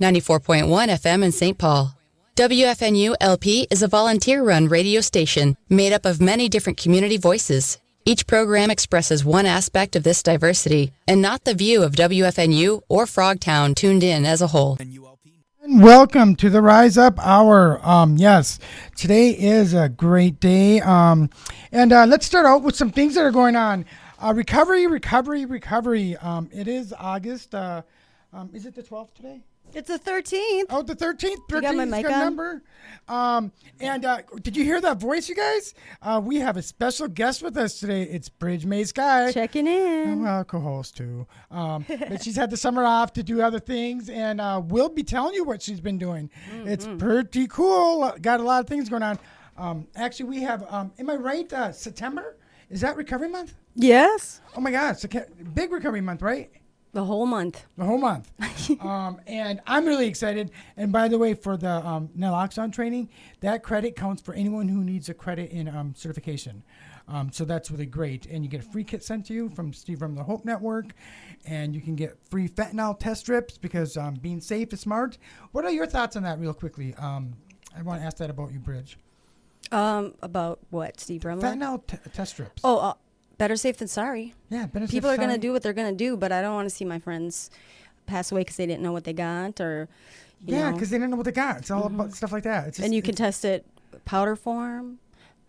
94.1 FM in St. Paul. WFNU LP is a volunteer-run radio station made up of many different community voices. Each program expresses one aspect of this diversity and not the view of WFNU or Frogtown tuned in as a whole. Welcome to the Rise Up Hour. Yes, today is a great day. Let's start out with some things that are going on. Recovery. It is August. Is it the 12th today? It's the 13th. Oh, the 13th. You got my mic on? Number. Did you hear that voice, you guys? We have a special guest with us today. It's Bridge May Sky. Checking in. Well, co-host too. But she's had the summer off to do other things, and we'll be telling you what she's been doing. Mm-hmm. It's pretty cool. Got a lot of things going on. Actually, we have, am I right, September? Is that Recovery Month? Yes. Oh, my God. It's a big Recovery Month, right? The whole month. And I'm really excited. And by the way, for the naloxone training, that credit counts for anyone who needs a credit in certification. So that's really great. And you get a free kit sent to you from Steve from the Hope Network. And you can get free fentanyl test strips because being safe is smart. What are your thoughts on that real quickly? I want to ask that about you, Bridge. About what, Steve Brumler? Fentanyl test strips. Better safe than sorry. Yeah, better safe People are than sorry. going to do what they're going to do, but I don't want to see my friends pass away because they didn't know what they got or, Yeah, because they didn't know what they got. It's all about stuff like that. It's just, and you can test it powder form,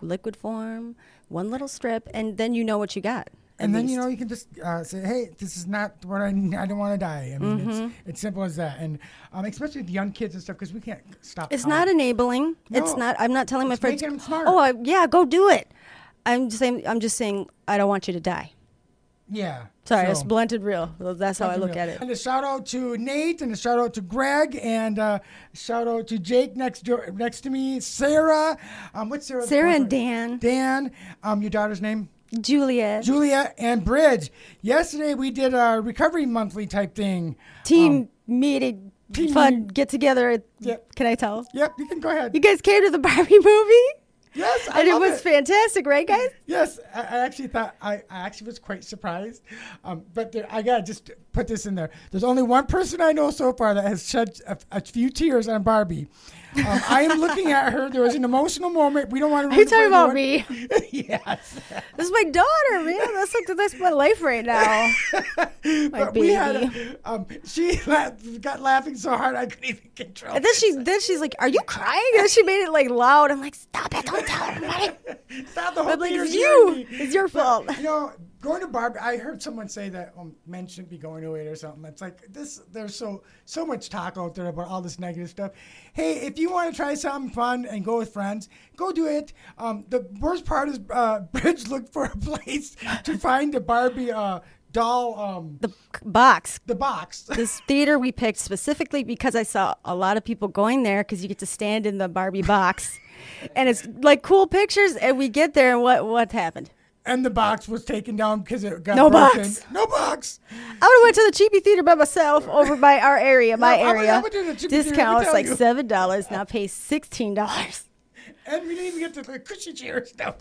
liquid form, one little strip, and then you know what you got. And then, you can just say, hey, this is not what I need. I don't want to die. I mean, it's simple as that. And especially with young kids and stuff, because we can't stop. It's not enabling. No. It's not. I'm not telling my friends, making them smarter. Go do it. I'm just saying, I don't want you to die. Yeah. Sorry, it's blunted real. That's how I look at it. And a shout out to Nate, and a shout out to Greg, and a shout out to Jake next to me, Sarah. What's Sarah? Sarah and Dan. Dan. Your daughter's name? Julia and Bridge. Yesterday we did a recovery monthly type thing. Team meeting. Fun get together. Yep. Can I tell? Yep, you can go ahead. You guys came to the Barbie movie? Yes, and it was fantastic, right, guys? Yes, I actually thought I actually was quite surprised. But I gotta just put this in there. There's only one person I know so far that has shed a few tears on Barbie. I am looking at her. There was an emotional moment. We don't want to. Are you talking about me? Yes. This is my daughter, man. That's my life right now. My baby. We had she got laughing so hard I couldn't even control. And then she's like, "Are you crying?" And she made it like loud. I'm like, "Stop it! Don't tell everybody." Stop the whole thing. It's you. It's your fault. Going to Barbie, I heard someone say that men shouldn't be going to it or something. It's like this. There's so much talk out there about all this negative stuff. Hey, if you want to try something fun and go with friends, go do it. The worst part is Bridge looked for a place to find the Barbie doll. The box. The box. This theater we picked specifically because I saw a lot of people going there because you get to stand in the Barbie box, and it's like cool pictures. And we get there, and what happened? And the box was taken down because it got no broken. Box. No box. I would have went to the cheapy theater by myself over by our area, my area. I would do the cheapy Discounts like you. $7. Now pay $16. And we didn't even get to the cushy chair stuff.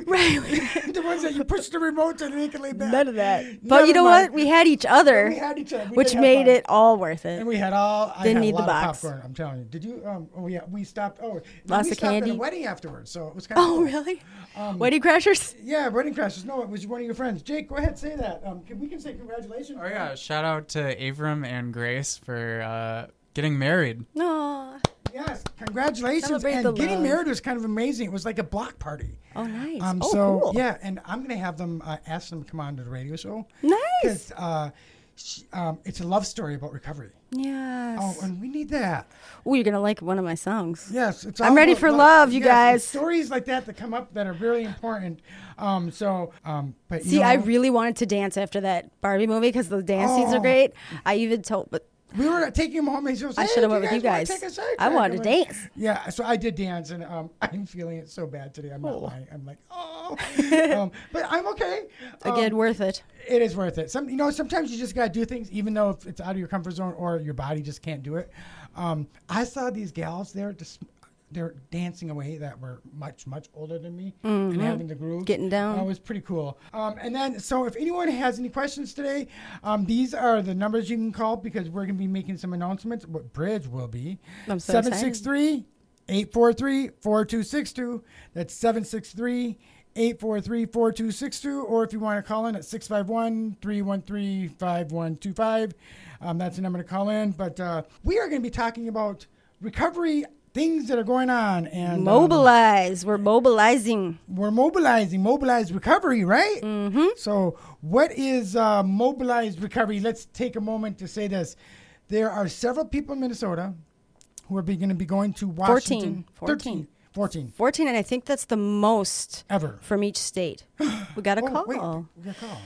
Right. The ones that you push the remote and they can lay back. None of that. But you know what? We had each other. We had each other. Which made it all worth it. And we had all. Didn't I need had a the lot box. Of popcorn. I'm telling you. Did you? We stopped. Lots we of stopped candy. at a wedding afterwards, so it was kind of. Oh, really? Wedding crashers? Yeah, wedding crashers. No, it was one of your friends. Jake, go ahead, say that. We can say congratulations. Oh yeah! Shout out to Avram and Grace for getting married. Aww. Yes, congratulations. Celebrate and the getting love. married was kind of amazing. It was like a block party. Oh, nice. So, cool. yeah, and I'm going to have them ask them to come on to the radio show. Nice. Because it's a love story about recovery. Yes. Oh, and we need that. Oh, you're going to like one of my songs. Yes. I'm ready for love, you guys. Stories like that come up that are really important. But See, I really wanted to dance after that Barbie movie because the dance scenes are great. I even told... But we were taking him home and he goes, hey, I should have went with you guys. I wanted to dance. Yeah, so I did dance, and I'm feeling it so bad today. I'm not lying. I'm like, but I'm okay. Again, worth it. It is worth it. Sometimes you just gotta do things, even though if it's out of your comfort zone or your body just can't do it. I saw these gals there. they're dancing away that were much older than me and having the groove. Getting down. It was pretty cool. And then, so if anyone has any questions today, these are the numbers you can call because we're going to be making some announcements. What Bridge will be. I'm so excited. 763-843-4262. That's 763-843-4262. Or if you want to call in at 651-313-5125. That's the number to call in. But we are going to be talking about recovery things that are going on. And Mobilize. We're mobilizing. Mobilize Recovery, right? Mm-hmm. So what is Mobilize Recovery? Let's take a moment to say this. There are several people in Minnesota who are going to be going to Washington. 14. 14. 14, and I think that's the most Ever. from each state. We got a call. Wait, we got a call.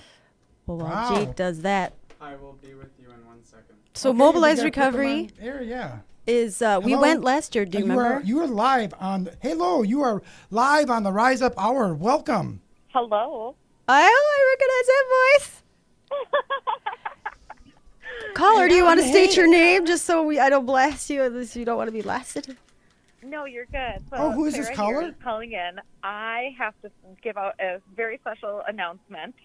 Well, while Wow. Jake does that. I will be with you in 1 second. So Okay, Mobilize we gotta put them Recovery on air, yeah. is, we Hello? went last year, do you remember? You are live on, hello, you are live on the Rise Up Hour. Welcome. Hello. I recognize that voice. Caller, do you want to state your name just so I don't blast you unless you don't want to be blasted? No, you're good. So Oh, who is this Sarah caller? here is calling in. I have to give out a very special announcement,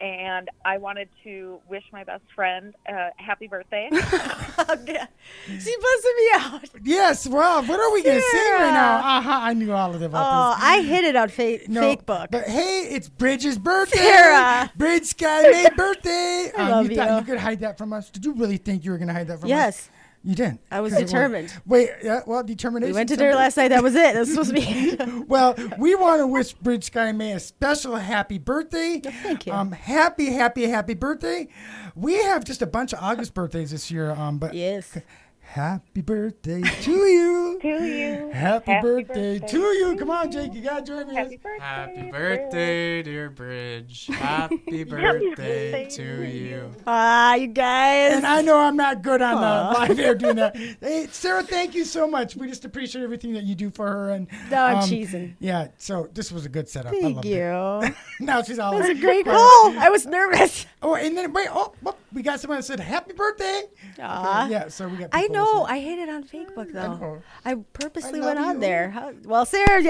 and I wanted to wish my best friend happy birthday. Okay. She busted me out. Yes, well, what are we going to sing right now? I knew all of it Oh, about this. I hit it on fake book. But hey, it's Bridge's birthday. Sarah. Bridge Sky May birthday. I love you thought you. you could hide that from us? Did you really think you were going to hide that from us? Yes. You didn't. I was 'Cause it determined. Wait, yeah, well, determination. We went to dinner last night. That was it. That was supposed to be. Well, we want to wish Bridge Sky May a special happy birthday. Thank you. Happy birthday. We have just a bunch of August birthdays this year. But Yes. happy birthday to you. To you. Happy birthday to you. Come on, Jake. You got to join me. Happy birthday. Happy birthday, dear Bridge. Happy birthday to you. You guys. And I know I'm not good on the live air doing that. Hey, Sarah, thank you so much. We just appreciate everything that you do for her. And No, I'm cheesing. Yeah, so this was a good setup. I Thank loved you. it. Now she's all That was a great call. I was nervous. Oh, and then wait. Oh, we got someone that said happy birthday. Aw. Okay, yeah, so we got. I people know. listening. I hate it on Facebook know. though. I purposely I went love on you. there. Well, Sarah,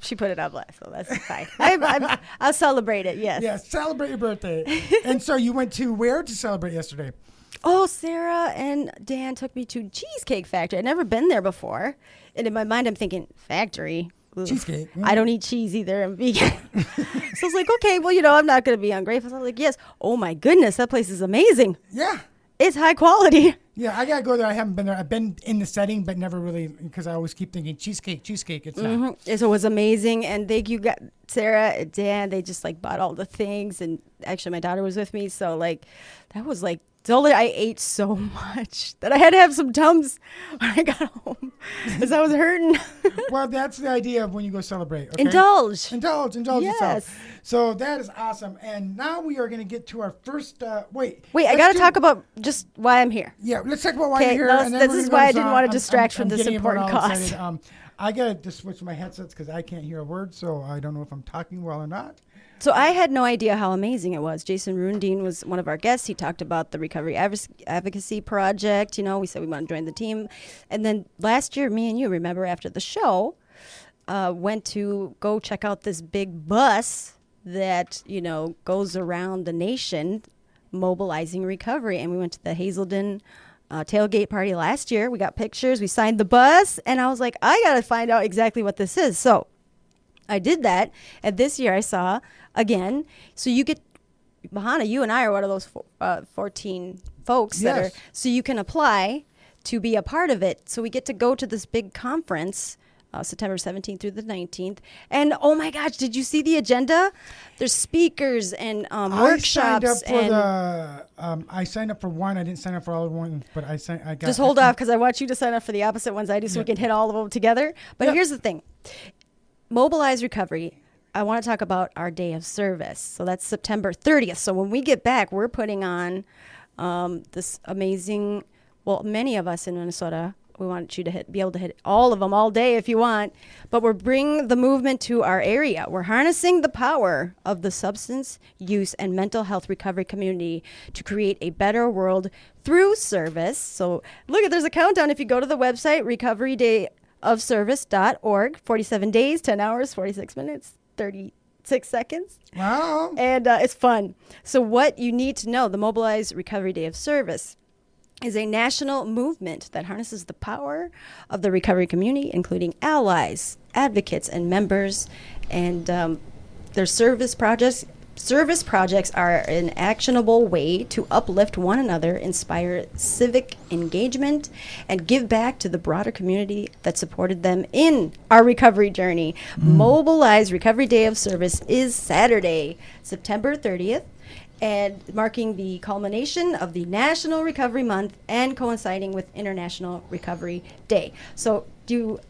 she put it up last, so that's fine. I'll celebrate it. Yes. Yeah, celebrate your birthday. And so you went to where to celebrate yesterday? Oh, Sarah and Dan took me to Cheesecake Factory. I'd never been there before, and in my mind, I'm thinking factory. Ugh. Cheesecake. I don't eat cheese either. I'm vegan. So I was like, okay, well, I'm not going to be ungrateful. So I was like, yes. Oh my goodness, that place is amazing. Yeah. It's high quality. Yeah, I gotta go there. I haven't been there. I've been in the setting, but never really because I always keep thinking cheesecake. It's not. So it was amazing, and thank you, Sarah and Dan. They just bought all the things, and actually my daughter was with me, so that was totally. I ate so much that I had to have some Tums when I got home because I was hurting. Well, that's the idea of when you go celebrate. Okay? Indulge. Indulge Yes. yourself. So that is awesome. And now we are going to get to our first. Wait, I got to talk about just why I'm here. Yeah, let's talk about why Okay, you're here. no, and then this we're is gonna go why I to didn't song. want to distract from I'm this getting everyone important all cause. excited. I got to just switch my headsets because I can't hear a word, so I don't know if I'm talking well or not. So I had no idea how amazing it was. Jason Rundeen was one of our guests. He talked about the Recovery Advocacy Project. We said we want to join the team. And then last year, me and you, remember, after the show, went to go check out this big bus that, goes around the nation mobilizing recovery. And we went to the Hazelden tailgate party last year. We got pictures. We signed the bus. And I was like, I got to find out exactly what this is. So I did that. And this year I saw again. So you get, Muhannah, you and I are one of those 14 folks that Yes. are, so you can apply to be a part of it. So we get to go to this big conference, September 17th through the 19th. And oh my gosh, did you see the agenda? There's speakers and workshops. I signed up for one. I didn't sign up for all of one, but I got. Just hold off because I want you to sign up for the opposite ones I do so we can hit all of them together. But here's the thing. Mobilize Recovery. I want to talk about our day of service. So that's September 30th. So when we get back, we're putting on this amazing, many of us in Minnesota, we want you to be able to hit all of them all day if you want. But we're bringing the movement to our area. We're harnessing the power of the substance use and mental health recovery community to create a better world through service. So look, there's a countdown. If you go to the website, dayofservice.org. 47 days, 10 hours, 46 minutes, 36 seconds. Wow. And it's fun. So what you need to know, the Mobilize Recovery Day of Service is a national movement that harnesses the power of the recovery community, including allies, advocates, and members. And their service projects are an actionable way to uplift one another, inspire civic engagement, and give back to the broader community that supported them in our recovery journey. Mobilize Recovery Day of Service is Saturday, September 30th, and marking the culmination of the National Recovery Month and coinciding with International Recovery Day. So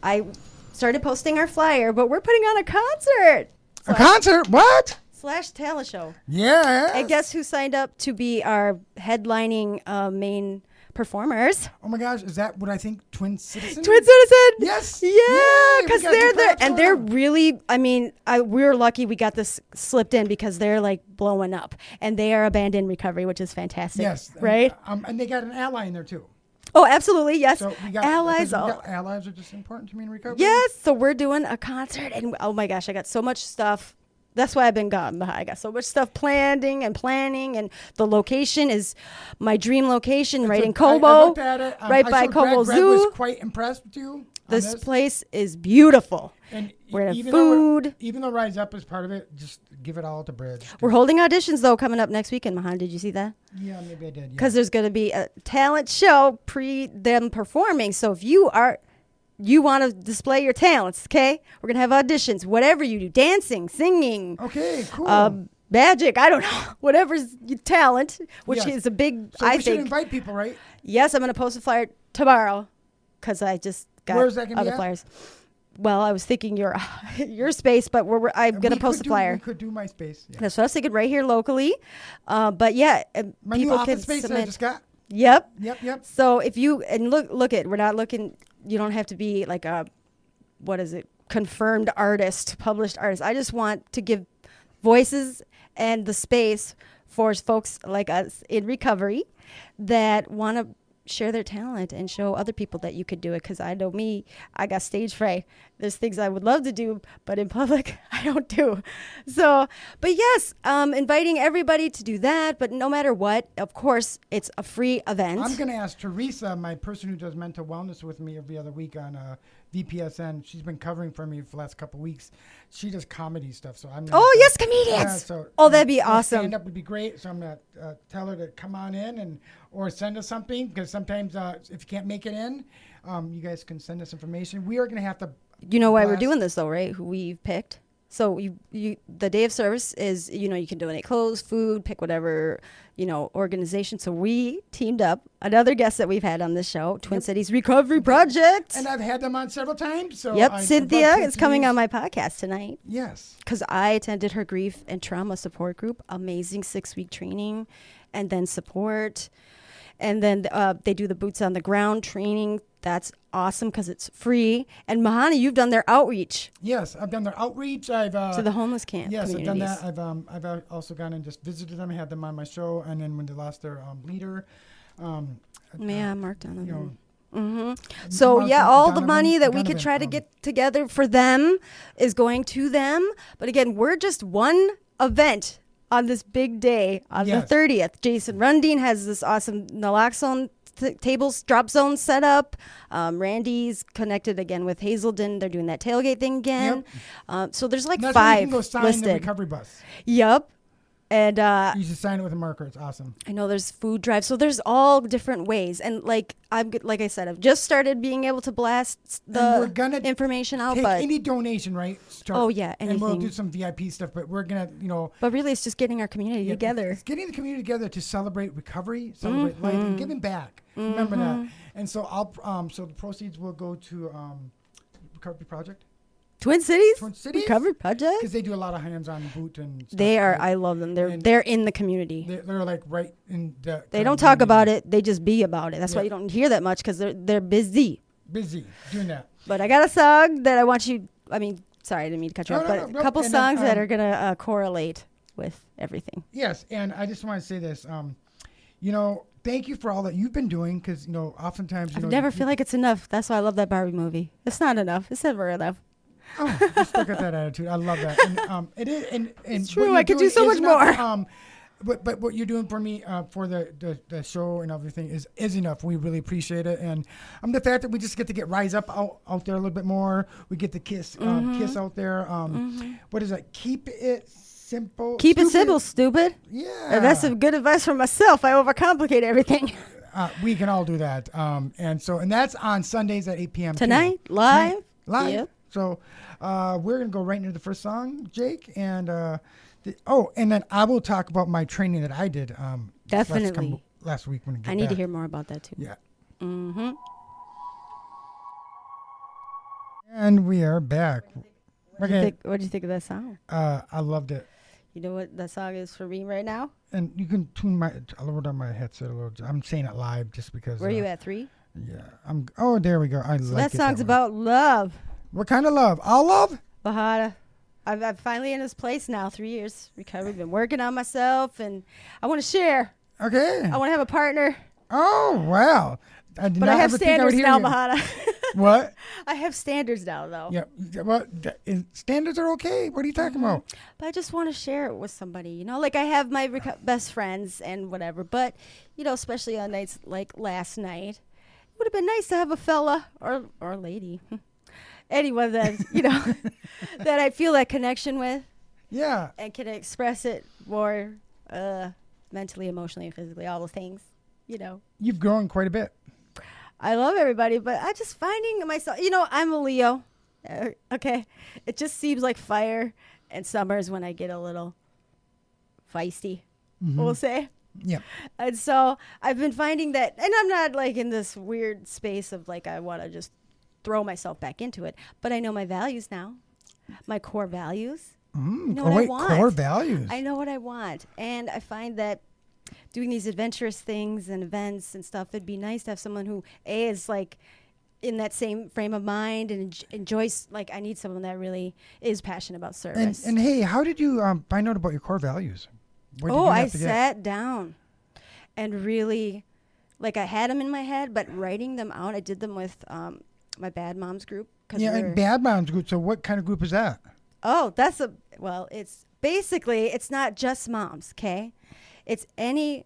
I started posting our flyer, but we're putting on a concert. A concert? What? / talent show. Yeah. And guess who signed up to be our headlining main performers? Oh my gosh, is that what I think? Twin Citizen? Twin Citizen. Yes. Yeah, Yay, because we got they're the there, props and for they're them. really. I mean, we're lucky we got this slipped in because they're like blowing up, and they are a band in recovery, which is fantastic. Yes. Right. And they got an ally in there too. Oh, absolutely. Yes. So we got allies. Allies are just important to me in recovery. Yes. So we're doing a concert, and oh my gosh, I got so much stuff. That's why I've been gone. I got so much stuff planning, and the location is my dream location, right in Kobo, I looked at it. right I by showed Kobo Greg. Zoo. Greg was quite impressed with you. on This place is beautiful. And We're gonna have even food. Even though Rise Up is part of it, just give it all to Bridge. We're holding auditions though coming up next weekend. Mahan, did you see that? Yeah, maybe I did. Because there's going to be a talent show pre them performing. So if you want to display your talents, okay? We're going to have auditions. Whatever you do, dancing, singing, Okay, cool. magic, I don't know, whatever's your talent, which Yes. is a big, so I we should think. invite people, right? Yes, I'm going to post a flyer tomorrow because I just got Where's that gonna be other at? flyers. Well, I was thinking your space, but I'm going to post a flyer. We could do my space. Yeah. That's what I was thinking right here locally. But yeah, My people new can office space that I submit. just got. Yep. Yep. So if you look at, we're not looking. You don't have to be like a, what is it, confirmed artist, published artist. I just want to give voices and the space for folks like us in recovery that want to share their talent and show other people that you could do it. Because I know me, I got stage fright. There's things I would love to do, but in public, I don't do. So, but yes, inviting everybody to do that. But no matter what, of course, it's a free event. I'm going to ask Teresa, my person who does mental wellness with me every other week on VPSN. She's been covering for me for the last couple of weeks. She does comedy stuff. So I'm gonna Oh, yes, comedians. Yeah, so, Oh, that'd be awesome. Stand up would be great. So I'm going to tell her to come on in or send us something, because sometimes if you can't make it in, you guys can send us information. We are going to have to. You know why we're blast- doing this though, right? Who we've picked. So the day of service is, you can donate clothes, food, pick whatever, organization. So we teamed up, another guest that we've had on this show, Twin Cities Recovery Project. And I've had them on several times. So Yep, I Cynthia love is coming Cynthia's- on my podcast tonight Yes. because I attended her grief and trauma support group, amazing 6-week training, and then support. And then they do the boots on the ground training. That's awesome because it's free. And Muhannah, you've done their outreach Yes, I've done their outreach. I've to the homeless camp. Yes, I've done communities. that. I've also gone and just visited them, had them on my show, and then when they lost their leader, Yeah, Mark Donovan. you know, So Mark yeah, all the Donovan- money that we Donovan, could try to get together for them is going to them. But again, we're just one event on this big day on Yes. the 30th. Jason Rundeen has this awesome naloxone tables drop zone set up. Randy's connected again with Hazelden. They're doing that tailgate thing again. So there's like that's where you 5 can go sign the listed. recovery bus. Yep. And You just sign it with a marker. It's awesome. I know there's food drives, so there's all different ways. And like I said, I've just started being able to blast And we're the gonna information out, Take but any donation, right? Start, Oh, yeah, and we'll anything. do some VIP stuff, but we're gonna, but really it's just getting our community together. It's getting the community together to celebrate recovery, celebrate life, and giving back. Remember that. And so so the proceeds will go to Recovery Project. Twin Cities Twin Cities? Recovery Project. Because they do a lot of hands-on boot and stuff. They are. right? I love them. And They're in the community. They're like right in the. They don't talk about it. They just be about it. That's why Yeah. you don't hear that much because they're busy. Busy doing that. But I got a song that I want you. I mean, sorry, I didn't mean to cut you No, off. no, But no, a couple and then, songs that are gonna correlate with everything. Yes, and I just want to say this. thank you for all that you've been doing, because oftentimes I never feel like it's enough. That's why I love that Barbie movie. It's not enough. It's never enough. Oh, just look at that attitude. I love that. And, it is, and it's true. I could do so much more. But what you're doing for me for the show and everything is enough. We really appreciate it, and the fact that we just get to get Rise Up out there a little bit more. We get to kiss out there. What is that? Keep it simple. Keep it simple, stupid. Yeah, and that's some good advice for myself. I overcomplicate everything. We can all do that. And that's on Sundays at 8 p.m. tonight, live. Yep. So we're gonna go right into the first song, Jake, and and then I will talk about my training that I did. Definitely. Last week when I need to hear more about that too. Yeah. Mm-hmm. And we are back. What do you think of that song? I loved it. You know what that song is for me right now? And you can I'll lower down my headset a little. I'm saying it live just because. Where are you at, 3? Yeah. There we go. That song's about love. What kind of love? All love? Bahada. I'm finally in this place now, 3 years recovery. Been working on myself, and I want to share. Okay. I want to have a partner. Oh, wow. But I have standards now, Bahada. What? I have standards now, though. Yeah. Well, standards are okay. What are you talking about? But I just want to share it with somebody, like I have my best friends and whatever. But, especially on nights like last night, it would have been nice to have a fella or lady. Anyone that, that I feel that connection with. Yeah. And can express it more mentally, emotionally, physically, all the things, You've grown quite a bit. I love everybody, but I just finding myself, I'm a Leo. Okay. It just seems like fire, and summer's when I get a little feisty, we'll say. Yeah. And so I've been finding that, and I'm not like in this weird space of like I want to just throw myself back into it, but I know my values now, my core values. I know what I want. Core values. I know what I want, and I find that doing these adventurous things and events and stuff, it'd be nice to have someone who is like in that same frame of mind and enjoys. Like I need someone that really is passionate about service. And hey, how did you find out about your core values? I sat down and really, like I had them in my head, but writing them out. I did them with my Bad Moms group. And Bad Moms group. So what kind of group is that? Oh, it's basically, it's not just moms, okay? It's any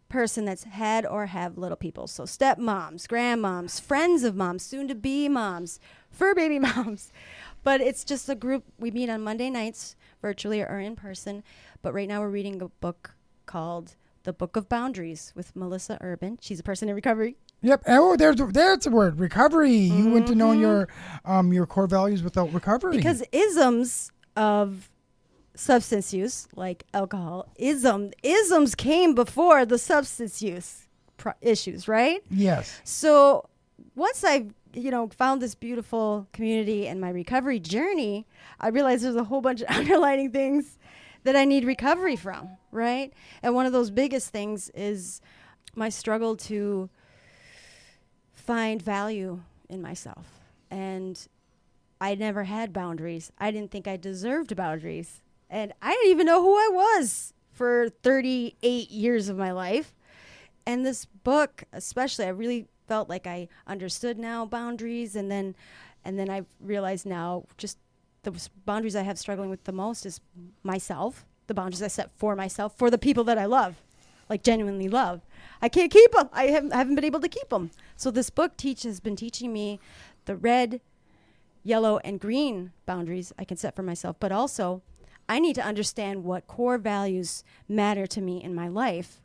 person that's had or have little people. So stepmoms, grandmoms, friends of moms, soon-to-be moms, fur baby moms. But it's just a group. We meet on Monday nights, virtually or in person. But right now we're reading a book called The Book of Boundaries with Melissa Urban. She's a person in recovery. Yep. Oh, there's a word, recovery. You went to know your core values without recovery. Because isms of substance use, like alcohol, isms came before the substance use issues, right? Yes. So once I, found this beautiful community and my recovery journey, I realized there's a whole bunch of underlining things that I need recovery from, right? And one of those biggest things is my struggle to find value in myself. And I never had boundaries. I didn't think I deserved boundaries. And I didn't even know who I was for 38 years of my life. And this book, especially, I really felt like I understood now boundaries. And then I realized now just the boundaries I have struggling with the most is myself, the boundaries I set for myself, for the people that I love, like genuinely love. I can't keep them. I haven't been able to keep them. So this book has been teaching me the red, yellow, and green boundaries I can set for myself, but also I need to understand what core values matter to me in my life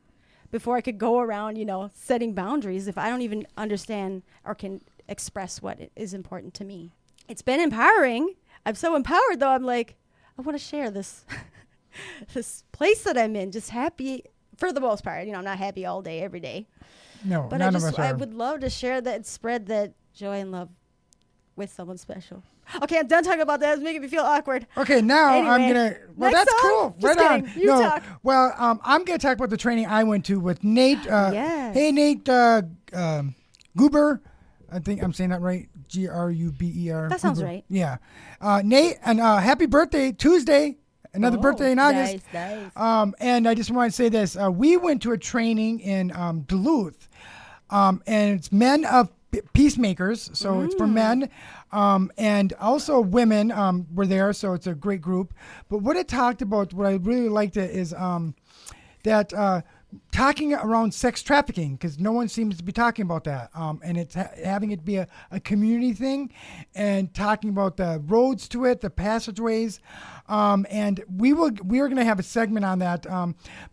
before I could go around, setting boundaries if I don't even understand or can express what is important to me. It's been empowering. I'm so empowered, though. I'm like, I want to share this this place that I'm in, just happy for the most part. I'm not happy all day, every day. No, but none of us are. I would love to share that, spread that joy and love with someone special. Okay, I'm done talking about that. It's making me feel awkward. Okay, now anyway, I'm gonna. Well, that's song? cool. Just right kidding. on. You talk. Well, I'm gonna talk about the training I went to with Nate. Yes. Hey, Nate Goober. I think I'm saying that right. Gruber. That sounds right. Yeah. Nate, and happy birthday Tuesday. Another birthday in August. Nice. And I just want to say this. We went to a training in Duluth, and it's Men of Peacemakers, so it's for men, and also women were there, so it's a great group. But what it talked about, what I really liked it is that talking around sex trafficking, because no one seems to be talking about that, and it's having it be a community thing, and talking about the roads to it, the passageways, and we are going to have a segment on that,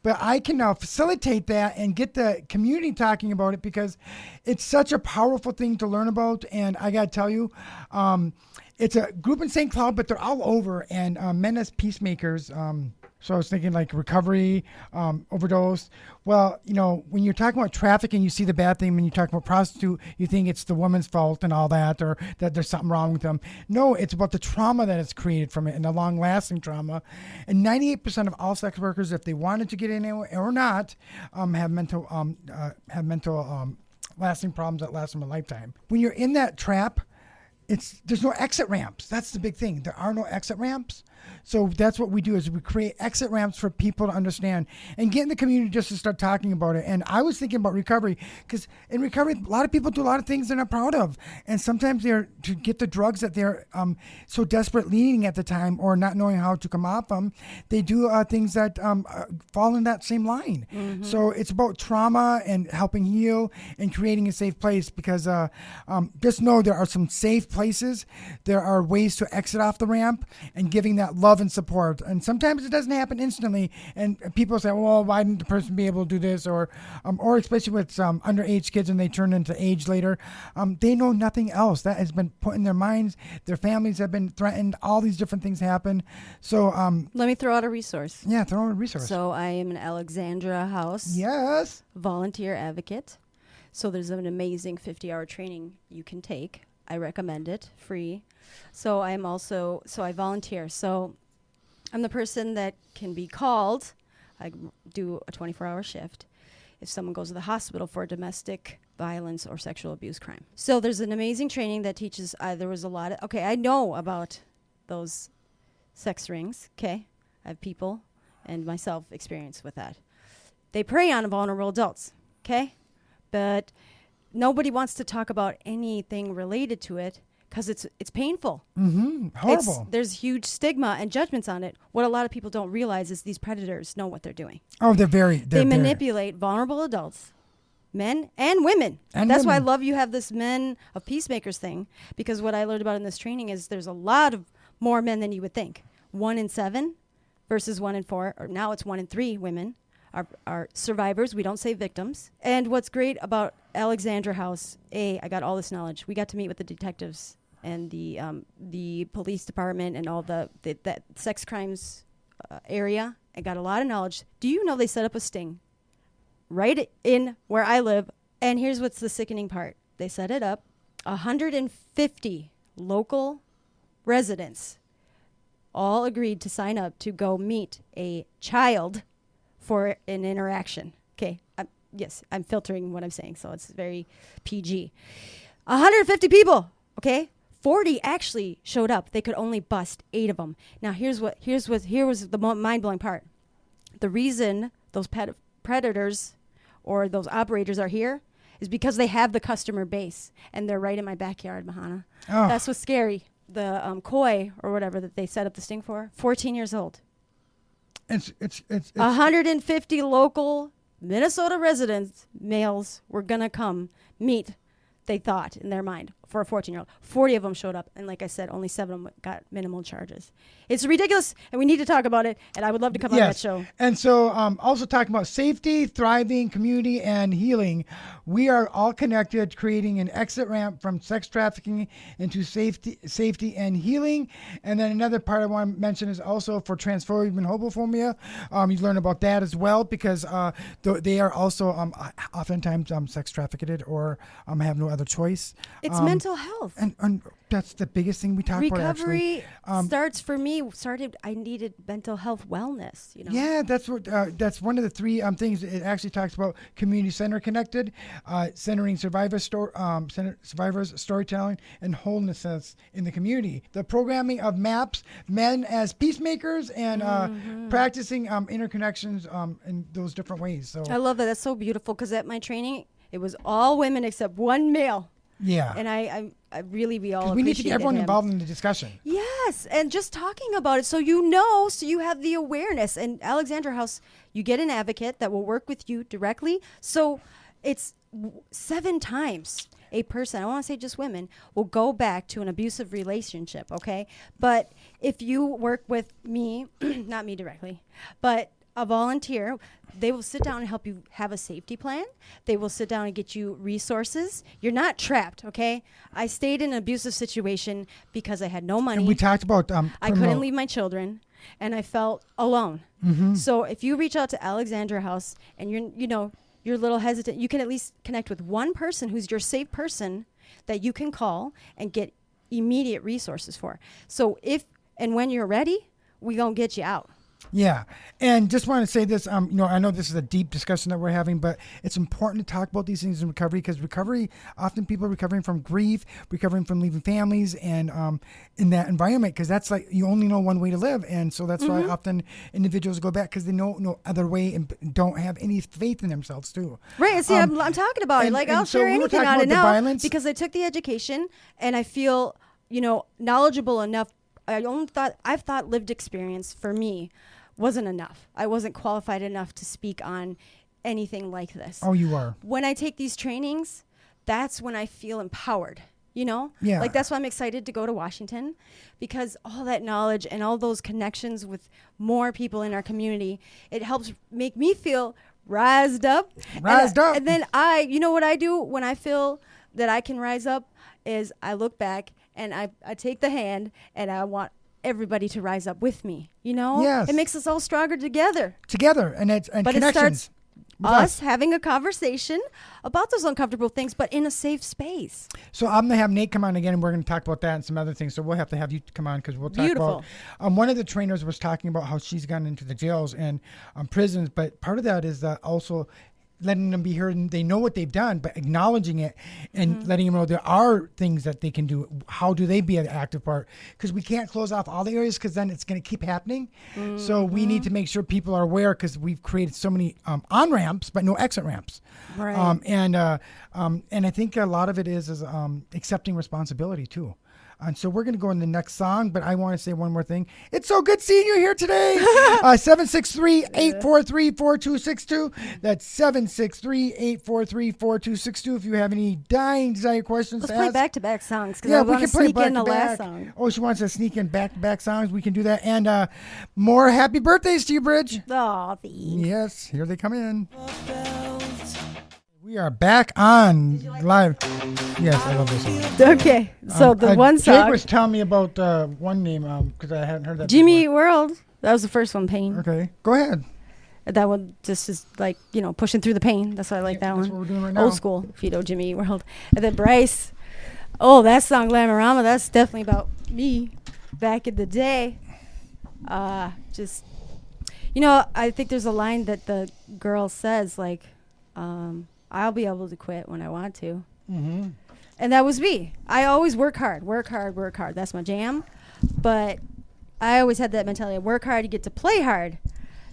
but I can now facilitate that and get the community talking about it because it's such a powerful thing to learn about. And I got to tell you, it's a group in St. Cloud, but they're all over, and Men as Peacemakers. So I was thinking like recovery, overdose. Well, when you're talking about trafficking, you see the bad thing. When you talk about prostitute, you think it's the woman's fault and all that, or that there's something wrong with them. No, it's about the trauma that is created from it and the long-lasting trauma. And 98% of all sex workers, if they wanted to get in or not, have mental lasting problems that last them a lifetime. When you're in that trap, there's no exit ramps. That's the big thing. There are no exit ramps. So that's what we do is we create exit ramps for people to understand and get in the community just to start talking about it. And I was thinking about recovery because in recovery, a lot of people do a lot of things they're not proud of. And sometimes they're to get the drugs that they're so desperate needing at the time or not knowing how to come off them. They do things that fall in that same line. Mm-hmm. So it's about trauma and helping heal and creating a safe place because just know there are some safe places. There are ways to exit off the ramp and giving that love and support. And sometimes it doesn't happen instantly. And people say, well, why didn't the person be able to do this? Or especially with underage kids and they turn into age later, they know nothing else. That has been put in their minds. Their families have been threatened. All these different things happen. So let me throw out a resource. Yeah, throw out a resource. So I am an Alexandra House volunteer advocate. So there's an amazing 50-hour training you can take. I recommend it, free. So I volunteer. So I'm the person that can be called. I do a 24-hour shift if someone goes to the hospital for a domestic violence or sexual abuse crime. So there's an amazing training that teaches, there was a lot of, I know about those sex rings, I have people and myself experience with that. They prey on vulnerable adults, but nobody wants to talk about anything related to it because it's painful. Mm-hmm. Horrible. There's huge stigma and judgments on it. What a lot of people don't realize is these predators know what they're doing. Oh, they manipulate vulnerable adults, men and women. And that's why I love you have this Men of Peacemakers thing, because what I learned about in this training is there's a lot of more men than you would think. 1 in 7 versus 1 in 4, or now it's 1 in 3 women are survivors. We don't say victims. And what's great about Alexandra House, I got all this knowledge. We got to meet with the detectives and the police department and all that sex crimes area. I got a lot of knowledge. Do you know they set up a sting right in where I live? And here's what's the sickening part. They set it up. 150 local residents all agreed to sign up to go meet a child for an interaction. Yes, I'm filtering what I'm saying, so it's very PG. 150 people, 40 actually showed up. They could only bust 8 of them. Now, here was the mind-blowing part. The reason those predators or those operators are here is because they have the customer base, and they're right in my backyard, Muhannah. Oh. That's what's scary. The koi or whatever that they set up the sting for, 14 years old. It's 150 local Minnesota residents, males, were going to come meet, they thought, in their mind, for a 14-year-old. 40 of them showed up, and like I said, only 7 of them got minimal charges. It's ridiculous, and we need to talk about it, and I would love to come on that show. And so also talking about safety, thriving, community, and healing, we are all connected, creating an exit ramp from sex trafficking into safety and healing. And then another part I want to mention is also for transphobia and homophobia. You learn about that as well because they are also oftentimes sex trafficked or have no other choice. It's mental mental health. And that's the biggest thing we talk about, actually. Recovery started, I needed mental health wellness, you know? Yeah, that's one of the three things. It actually talks about community center connected, centering survivors, storytelling, and wholeness in the community. The programming of MAPS, men as peacemakers, and practicing interconnections in those different ways. So I love that. That's so beautiful, because at my training, it was all women except one male. Yeah. And I really, we all we need to get everyone him. involved in the discussion. Yes, and just talking about it, so you have the awareness. And Alexandra House, you get an advocate that will work with you directly. So it's 7 times a person, I don't want to say just women, will go back to an abusive relationship, okay? But if you work with me, not me directly, but a volunteer, they will sit down and help you have a safety plan. They will sit down and get you resources. You're not trapped, okay? I stayed in an abusive situation because I had no money. And we talked about I couldn't leave my children, and I felt alone. Mm-hmm. So if you reach out to Alexandra House and you're a little hesitant, you can at least connect with one person who's your safe person that you can call and get immediate resources for. So if and when you're ready, we gonna get you out. Yeah. And just want to say this, I know this is a deep discussion that we're having, but it's important to talk about these things in recovery, because often people are recovering from grief, recovering from leaving families, and in that environment, because that's like, you only know one way to live. And so that's why often individuals go back, because they know no other way and don't have any faith in themselves too. Right. See, I'm talking about it. Like, I'll share anything on it now because I took the education and I feel, knowledgeable enough. I've thought lived experience for me wasn't enough. I wasn't qualified enough to speak on anything like this. Oh, you are. When I take these trainings, that's when I feel empowered, Yeah. Like, that's why I'm excited to go to Washington, because all that knowledge and all those connections with more people in our community, it helps make me feel rised up. And then what I do when I feel that I can rise up is I look back and I take the hand and I want everybody to rise up with me, Yes. It makes us all stronger together. And but connections. It starts us having a conversation about those uncomfortable things, but in a safe space. So I'm going to have Nate come on again, and we're going to talk about that and some other things. So we'll have to have you come on, because we'll talk about one of the trainers was talking about how she's gone into the jails and prisons, but part of that is also letting them be heard, and they know what they've done, but acknowledging it and letting them know there are things that they can do. How do they be an active part? Because we can't close off all the areas, because then it's going to keep happening. So we need to make sure people are aware, because we've created so many on-ramps, but no exit ramps. Right. And I think a lot of it is accepting responsibility too. And so we're going to go in the next song, but I want to say one more thing. It's so good seeing you here today. 763-843-4262. That's 763-843-4262. If you have any desired questions Let's to play ask. back-to-back songs, because I want to sneak in the last song. Oh, she wants to sneak in back-to-back songs. We can do that. And more happy birthdays to you, Bridge. Oh, thanks. Yes, here they come in. We are back on live. Yes, I love this song. Okay, so the one song. Jake was telling me about one name, because I hadn't heard that Jimmy Eat before. World. That was the first one, Pain. Okay, go ahead. That one just is like, pushing through the pain. That's why I like that That's one. what we're doing right now. Old school, if you know Jimmy Eat World. And then Bryce. Oh, that song, Glamorama, that's definitely about me back in the day. I think there's a line that the girl says, like, I'll be able to quit when I want to. Mm-hmm. And that was me. I always work hard. That's my jam. But I always had that mentality. Work hard, you get to play hard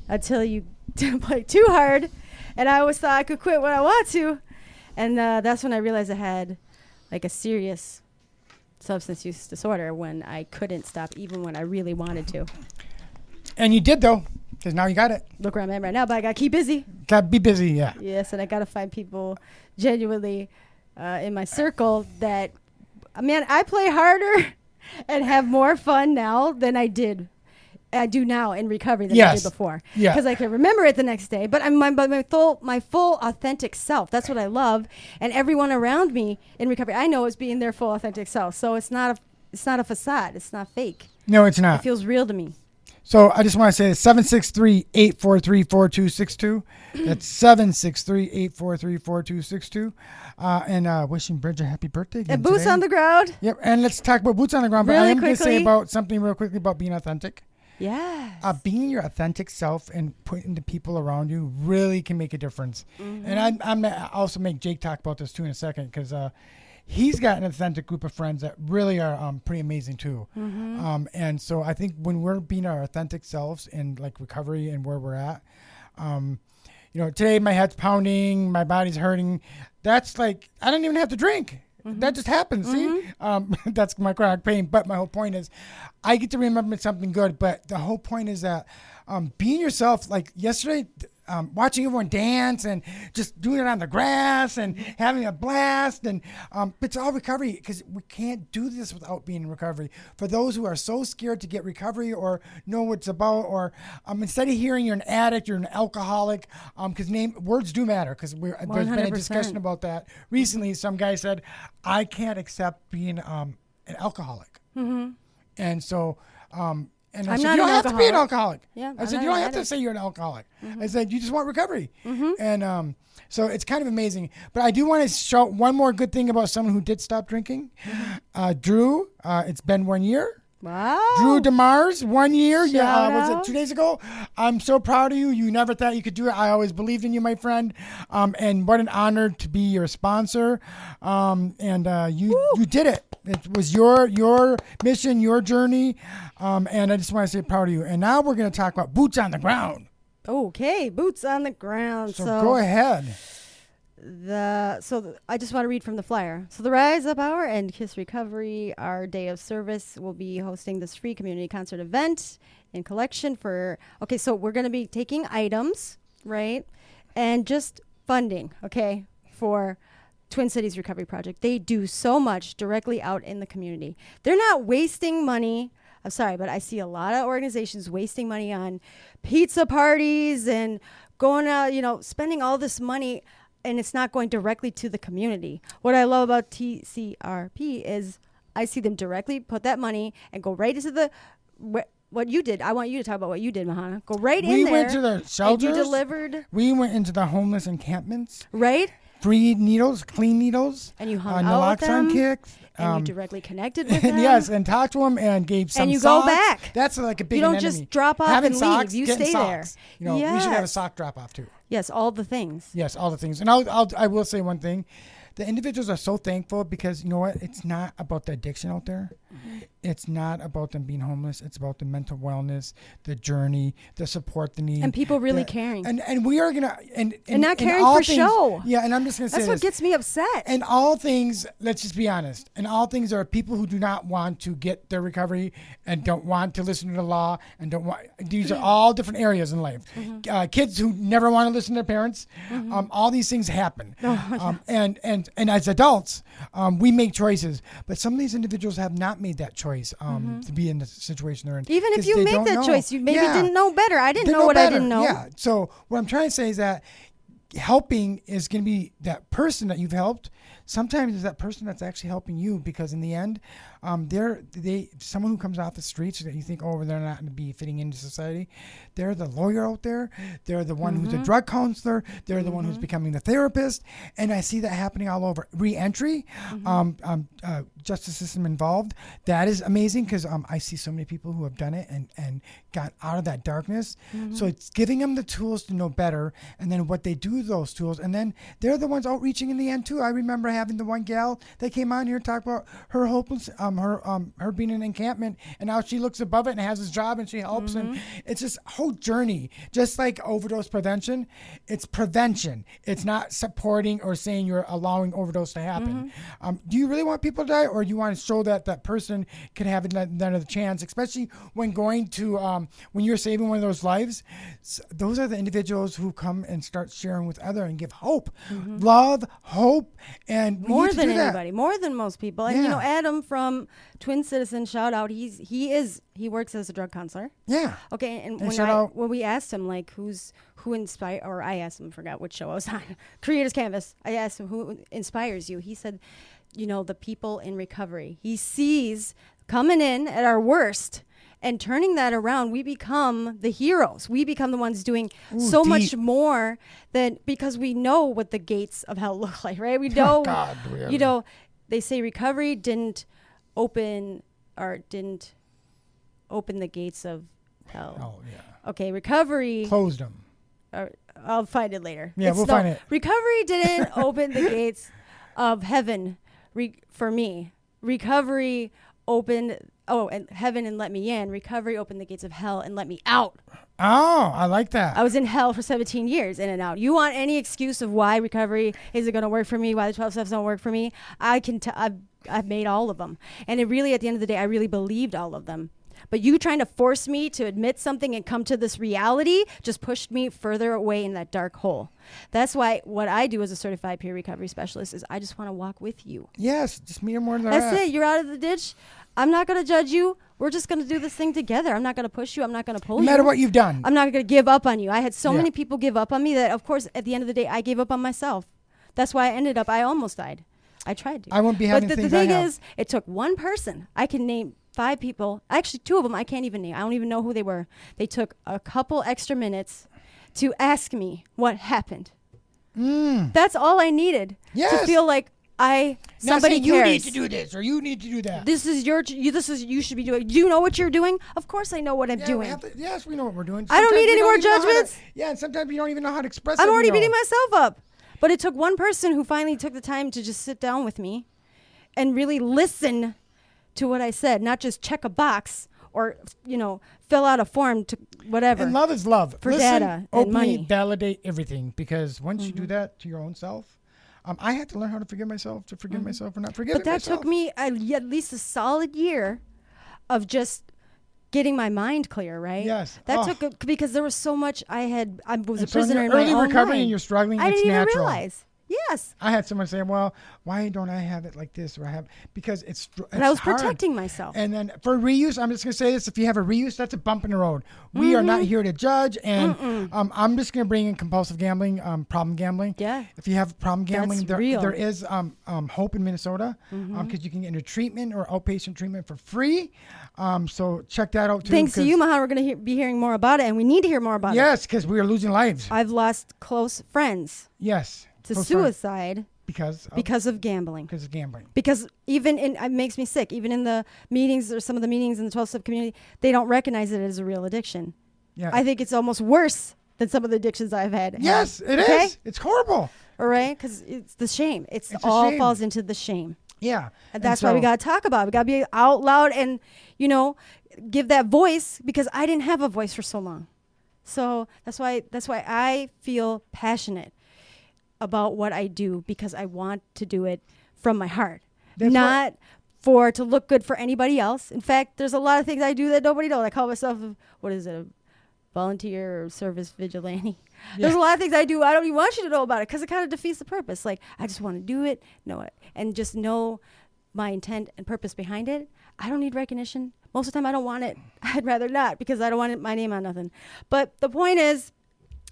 until you play too hard. And I always thought I could quit when I want to. And that's when I realized I had like a serious substance use disorder, when I couldn't stop even when I really wanted to. And you did, though, because now you got it. Look where I'm at right now, but I got to keep busy. Got to be busy, yeah. Yes, and I got to find people genuinely in my circle that, man, I play harder and have more fun now than I do now in recovery than I did before. Yeah. Because I can remember it the next day. But I'm my full authentic self. That's what I love. And everyone around me in recovery, I know, is being their full authentic self. So it's not a facade. It's not fake. No, it's not. It feels real to me. So I just want to say 763-843-4262. That's 763-843-4262. And wishing Bridge a happy birthday again And boots today. on the ground. Yep, and let's talk about boots on the ground. But I Really am going to say quickly. about something real quickly about being authentic. Yes. Being your authentic self and putting the people around you really can make a difference. And I'm also make Jake talk about this too in a second because he's got an authentic group of friends that really are pretty amazing too. And so I think when we're being our authentic selves in like recovery and where we're at, today my head's pounding, my body's hurting. That's like, I don't even have to drink. That just happens. See, that's my chronic pain. But my whole point is, I get to remember something good. But the whole point is that being yourself. Like yesterday, watching everyone dance and just doing it on the grass and having a blast. And it's all recovery because we can't do this without being in recovery. For those who are so scared to get recovery or know what it's about, or instead of hearing you're an addict, you're an alcoholic, because words do matter. Because there's been a 100%. discussion about that recently. Some guy said, "I can't accept being an alcoholic," and so. And I I'm said, not you don't an have to be an alcoholic. alcoholic. Yeah, I I'm said, not you don't an have to addict. say you're an alcoholic. I said, you just want recovery. And so it's kind of amazing. But I do want to show one more good thing about someone who did stop drinking. Drew, it's been 1 year. Wow. Drew DeMars, 1 year. Shout Was out. it 2 days ago? I'm so proud of you. You never thought you could do it. I always believed in you, my friend. And what an honor to be your sponsor. You did it. It was your mission, your journey. And I just want to say proud of you. And now we're going to talk about boots on the ground. Okay, boots on the ground. So go ahead. I just want to read from the flyer. So the Rise Up Hour and Kiss Recovery, our day of service, will be hosting this free community concert event in collection for. Okay, so we're going to be taking items, right, and just funding, okay, for Twin Cities Recovery Project. They do so much directly out in the community. They're not wasting money. I'm sorry, but I see a lot of organizations wasting money on pizza parties and going out, spending all this money, and it's not going directly to the community. What I love about TCRP is I see them directly put that money and go right into what you did. I want you to talk about what you did, Muhannah. Go right in there. We went to the shelters. And you delivered. We went into the homeless encampments. Right? Free needles, clean needles. And you hung out with naloxone them. kicks. And you directly connected with them. Yes, and talked to them and gave some And you socks. go back. That's like a big You don't enemy. just drop off Having and socks, leave. You getting stay there. socks. We should have a Yes. sock drop off too. Yes, all the things. Yes, all the things. And I will say one thing. The individuals are so thankful because you know what? It's not about the addiction out there. It's not about them being homeless. It's about the mental wellness, the journey, the support they need. And people really caring. And we are gonna and not in caring all for things, show. Yeah, and I'm just gonna say That's what this. gets me upset. And all things, let's just be honest. And all things, there are people who do not want to get their recovery and don't want to listen to the law and don't want. These are all different areas in life. Kids who never want to listen to their parents. All these things happen. And as adults, we make choices. But some of these individuals have not made that choice to be in the situation they're in. Even if 'Cause you they made don't that know. choice, you maybe Yeah. didn't know better. I didn't They know what better. I didn't know. Yeah. So what I'm trying to say is that helping is going to be that person that you've helped. Sometimes it's that person that's actually helping you because in the end, someone who comes off the streets that you think, oh, they're not going to be fitting into society. They're the lawyer out there. They're the one who's a drug counselor. They're the one who's becoming the therapist. And I see that happening all over. Re-entry, justice system involved. That is amazing because I see so many people who have done it and got out of that darkness. So it's giving them the tools to know better and then what they do with those tools. And then they're the ones outreaching in the end too. I remember having the one gal that came on here and talked about her hopeless, her being in an encampment and now she looks above it and has this job and she helps. And it's this whole journey, just like overdose prevention. It's prevention. It's not supporting or saying you're allowing overdose to happen. Do you really want people to die, or do you want to show that that person can have another chance, especially when going to when you're saving one of those lives? Those are the individuals who come and start sharing with others and give hope, love, hope, and More need to than do that. anybody, more than most people. And Yeah. Adam from Twin Citizen, shout out. He works as a drug counselor. Yeah. Okay, and And shout out- when we asked him like who inspired, or I asked him, forgot which show I was on, Creators Canvas. I asked him who inspires you. He said, the people in recovery. He sees coming in at our worst And turning that around, we become the heroes. We become the ones doing Ooh, much deep. more than, because we know what the gates of hell look like, right? We know, God, do we ever. you know, they say recovery didn't open the gates of hell. Oh, yeah. Okay, recovery. Closed them. I'll find it later. Yeah, we'll find it. Recovery didn't open the gates of heaven for me. Recovery opened, and heaven and let me in. Recovery opened the gates of hell and let me out. Oh, I like that. I was in hell for 17 years, in and out. You want any excuse of why recovery isn't going to work for me, why the 12 steps don't work for me? I've made all of them. And it really, at the end of the day, I really believed all of them. But you trying to force me to admit something and come to this reality just pushed me further away in that dark hole. That's why what I do as a certified peer recovery specialist is I just want to walk with you. Yes, just meet them where they're That's at. it. You're out of the ditch. I'm not going to judge you. We're just going to do this thing together. I'm not going to push you. I'm not going to pull you. No matter what you've done. I'm not going to give up on you. I had so Yeah. many people give up on me that, of course, at the end of the day, I gave up on myself. That's why I almost died. I tried to. I won't be having But the things I thing have. is, it took one person. I can name 5 people. Actually, 2 of them I can't even name. I don't even know who they were. They took a couple extra minutes to ask me what happened. That's all I needed Yes. to feel like Not somebody saying cares. you need to do this or you need to do that. This is you should be doing. Do you know what you're doing? Of course I know what I'm Yeah, doing. yes, we know what we're doing. I don't Sometimes need we any more even know how to- judgments. Yeah, and sometimes you don't even know how to express I'm it. already you know. beating myself up. But it took one person who finally took the time to just sit down with me and really listen to what I said, not just check a box or, fill out a form to whatever. And love is love. For Listen, data and openly money. validate everything, because once you do that to your own self, I had to learn how to forgive myself, myself, or not forgive But that myself. took me at least a solid year of just getting my mind clear, right? Yes. That Oh. took because there was so much I was a And so in prisoner your in my early own recovery mind. and you're struggling, I it's didn't even natural. realize. Yes. I had someone say, "Well, why don't I have it like this?" Or I have because it's. But I was hard. protecting myself. And then for reuse, I'm just gonna say this: if you have a reuse, that's a bump in the road. We are not here to judge, and I'm just gonna bring in compulsive gambling, problem gambling. Yeah. If you have problem gambling, That's real. there is hope in Minnesota, because you can get into treatment or outpatient treatment for free. So check that out too. Thanks to 'cause- you, Mahan, we're going to be hearing more about it, and we need to hear more about it. Yes, because we are losing lives. I've lost close friends Yes. to Close friends. suicide because of gambling. of gambling. Because even it makes me sick. Even in the meetings or some of the meetings in the 12-step community, they don't recognize it as a real addiction. Yeah. I think it's almost worse than some of the addictions I've had. Yes, it is. Okay? It's horrible. All right? Because it's the shame. It's a all shame. falls into the shame. Yeah. And that's why we got to talk about it. We got to be out loud and, give that voice, because I didn't have a voice for so long. So that's why I feel passionate about what I do, because I want to do it from my heart, That's not to look good for anybody else. In fact, there's a lot of things I do that nobody knows. I call myself, a volunteer or service vigilante. There's a lot of things I do I don't even want you to know about it, because it kind of defeats the purpose. Like, I just want to do it, know it, and just know my intent and purpose behind it. I don't need recognition. Most of the time, I don't want it. I'd rather not, because I don't want my name on nothing. But the point is,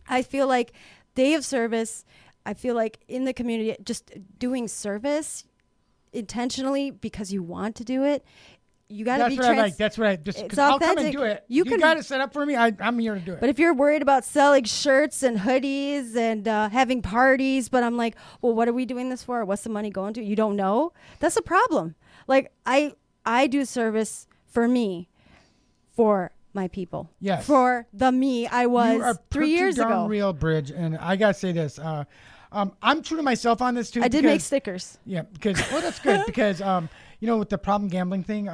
I feel like day of service, I feel like in the community, just doing service intentionally because you want to do it, you got to That's be what I like. That's what I just. It's Because I'll come and authentic. do it. You You can- got to set up for me. I'm here to do it. But if you're worried about selling shirts and hoodies and having parties, but I'm like, well, what are we doing this for? What's the money going to? You don't know? That's a problem. Like, I do service for me, for my people. Yes. For the me I you are was 3 years pretty darn ago. real, Bridge. And I got to say this. I'm true to myself on this too. I did make because- stickers. Yeah, because that's good because with the problem gambling thing,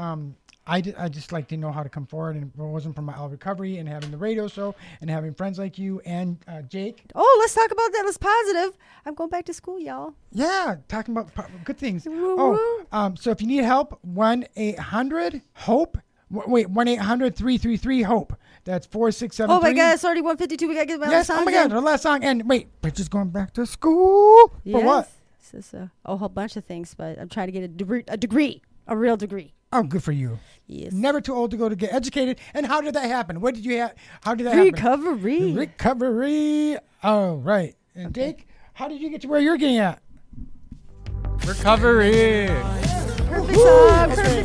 I just like to know how to come forward, and if it wasn't for my all recovery and having the radio show and having friends like you and Jake. Oh, let's talk about that. Let's positive. I'm going back to school, y'all. Yeah, talking about good things. Woo, So if you need help, 1-800-HOPE. Wait, 1-800-333-HOPE. That's 4673. Oh my God, it's already 1:52. We gotta get my Yes, other oh my songs God, in. the last song. And wait, Bridge is going back to school. For what? This is a whole bunch of things, but I'm trying to get a real degree. Oh, good for you. Yes. Never too old to go to get educated. And how did that happen? What did you have? How did that happen? Recovery. Recovery. Oh, right. And Jake, how did you get to where you're getting at? Recovery. Perfect song. Perfect